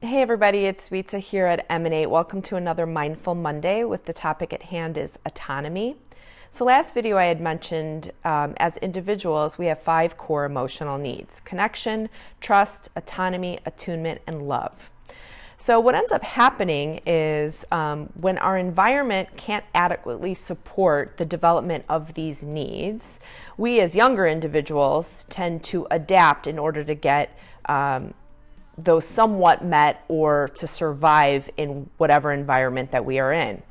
Hey everybody, it's Vita here at Emanate. Welcome to another Mindful Monday with the topic at hand is autonomy. So last video I had mentioned as individuals we have 5 core emotional needs: connection, trust, autonomy, attunement, and love. So what ends up happening is when our environment can't adequately support the development of these needs, we as younger individuals tend to adapt in order to get those somewhat met or to survive in whatever environment that we are in.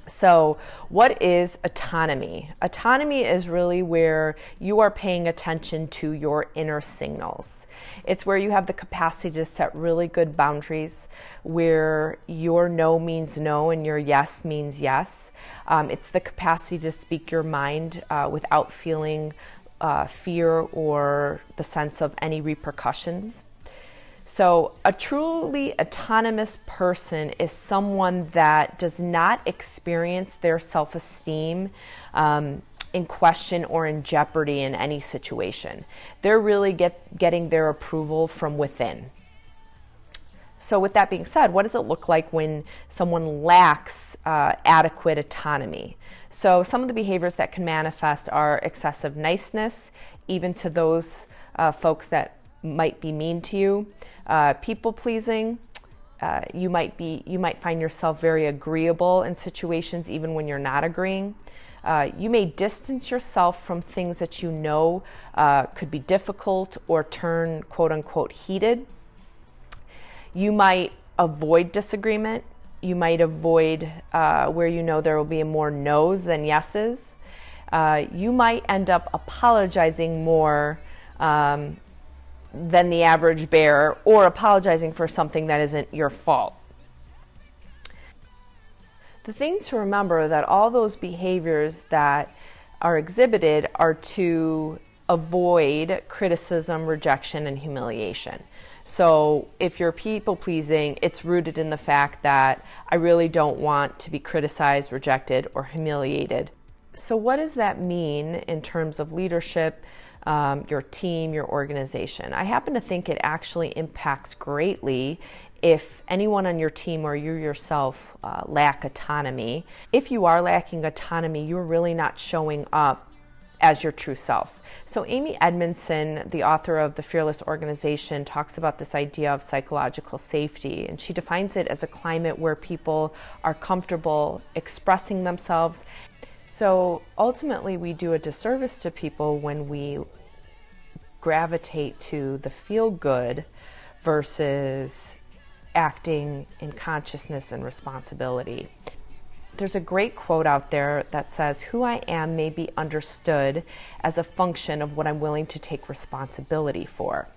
So what is autonomy? Autonomy is really where you are paying attention to your inner signals. It's where you have the capacity to set really good boundaries, where your no means no and your yes means yes. It's the capacity to speak your mind without feeling fear or the sense of any repercussions. So a truly autonomous person is someone that does not experience their self-esteem in question or in jeopardy in any situation. They're really getting their approval from within. So with that being said, what does it look like when someone lacks adequate autonomy? So some of the behaviors that can manifest are excessive niceness, even to those folks that might be mean to you. People pleasing. You might find yourself very agreeable in situations even when you're not agreeing. You may distance yourself from things that you know could be difficult or turn quote unquote heated. You might avoid disagreement. You might avoid where you know there will be more no's than yeses. You might end up apologizing more than the average bear, or apologizing for something that isn't your fault. The thing to remember that all those behaviors that are exhibited are to avoid criticism, rejection, and humiliation. So if you're people pleasing, it's rooted in the fact that I really don't want to be criticized, rejected, or humiliated. So what does that mean in terms of leadership, your team, your organization? I happen to think it actually impacts greatly if anyone on your team or you yourself lack autonomy. If you are lacking autonomy, you're really not showing up as your true self. So Amy Edmondson, the author of The Fearless Organization, talks about this idea of psychological safety, and she defines it as a climate where people are comfortable expressing themselves. So ultimately, we do a disservice to people when we gravitate to the feel good versus acting in consciousness and responsibility. There's a great quote out there that says, "Who I am may be understood as a function of what I'm willing to take responsibility for."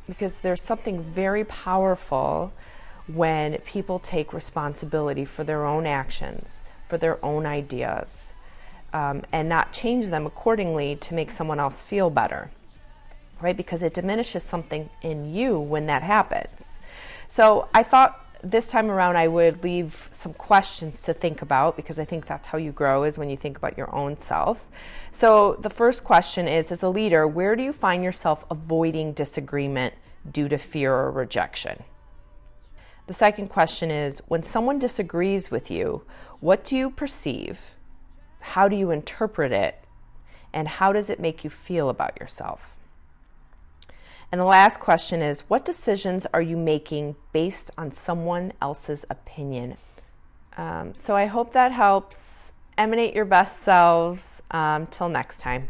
Because there's something very powerful when people take responsibility for their own actions, for their own ideas, and not change them accordingly to make someone else feel better, right? Because it diminishes something in you when that happens. So I thought this time around I would leave some questions to think about, because I think that's how you grow, is when you think about your own self. So the first question is, as a leader, where do you find yourself avoiding disagreement due to fear or rejection? The second question is, when someone disagrees with you, what do you perceive? How do you interpret it? And how does it make you feel about yourself? And the last question is, what decisions are you making based on someone else's opinion? So I hope that helps. Emanate your best selves. Till next time.